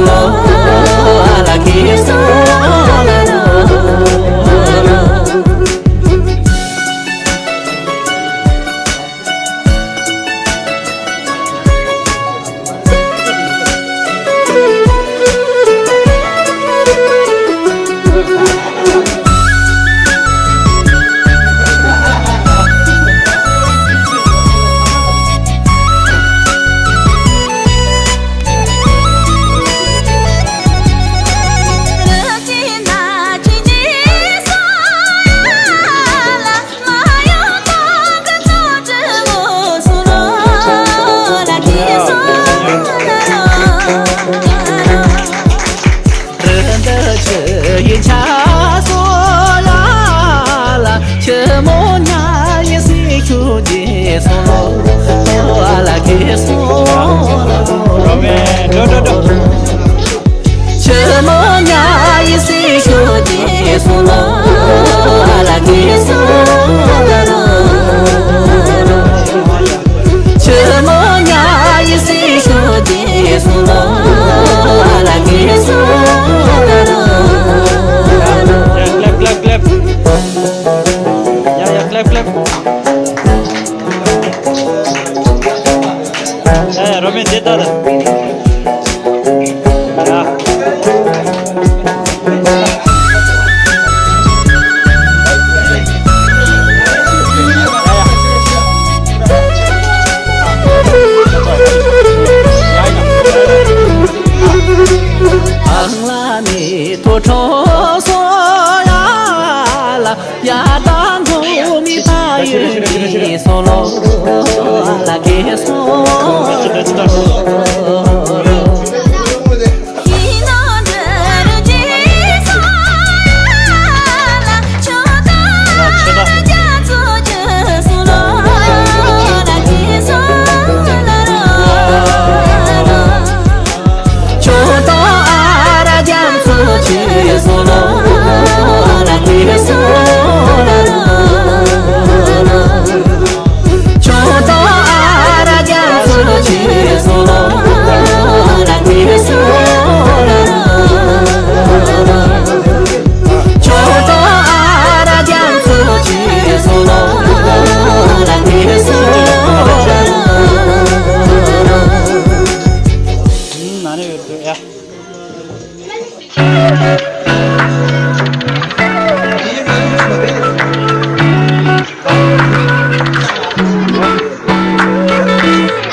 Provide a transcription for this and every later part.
solo la que solo yên cha so la la che mo nya ye si chu je so lo la ke so che mo nya ye si chu je so lo la ke so che mo nya ye si chu je so lo la ke so Romin dit hadden. Ja. Ni to cho so ya la ya dang ho mi ta yu so lo la ke so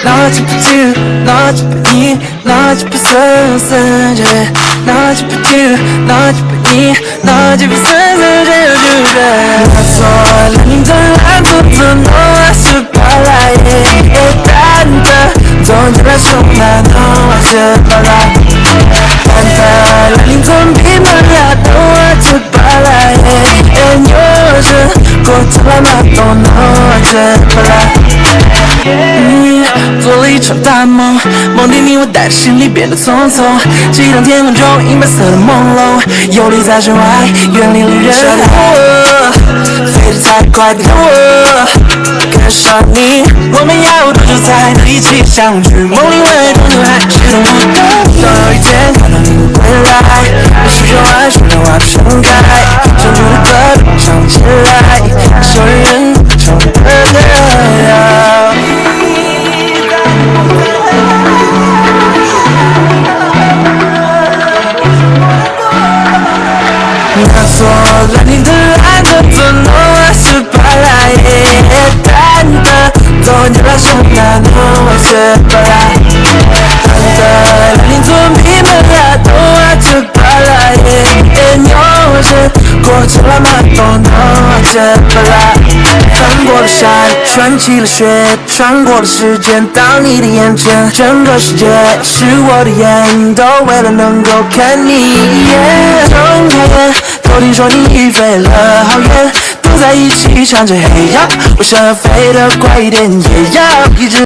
나지 부지 나지 부니 나지 부서서제 나지 부지 나지 부니 나지 부서서제 나서 링들 안부터 너와 수발라에 일단다 돈들아 정말 너와 수발라 단다 링들 비말라 너와 수발라에 엔요즈 꽃들아 또 너와 수발라做了一场大梦，梦里你我带着心里变得匆匆，激荡天空中银白色的朦胧，游离在身外，远离了人海。飞得太快，别让我跟上你，我们要多久才能一起相聚？梦里会多久还是懂不懂？总有一天看到你会归来，你是说爱，说的话盛开，珍珠的歌唱起来，所有人唱的歌。那所了你的爱的分诺是巴拉耶淡的，多年来生那诺是巴拉，淡的了你做迷们啦，多爱是巴拉耶，牛是过去了嘛，多诺是巴拉。翻过了山，穿起了雪，穿过了时间，到你的眼前，整个世界是我的眼，都为了能够看你一眼。睁开眼，都听说你飞了好远，都在一起唱着嘿呀，我想要飞得快一点，也要一直。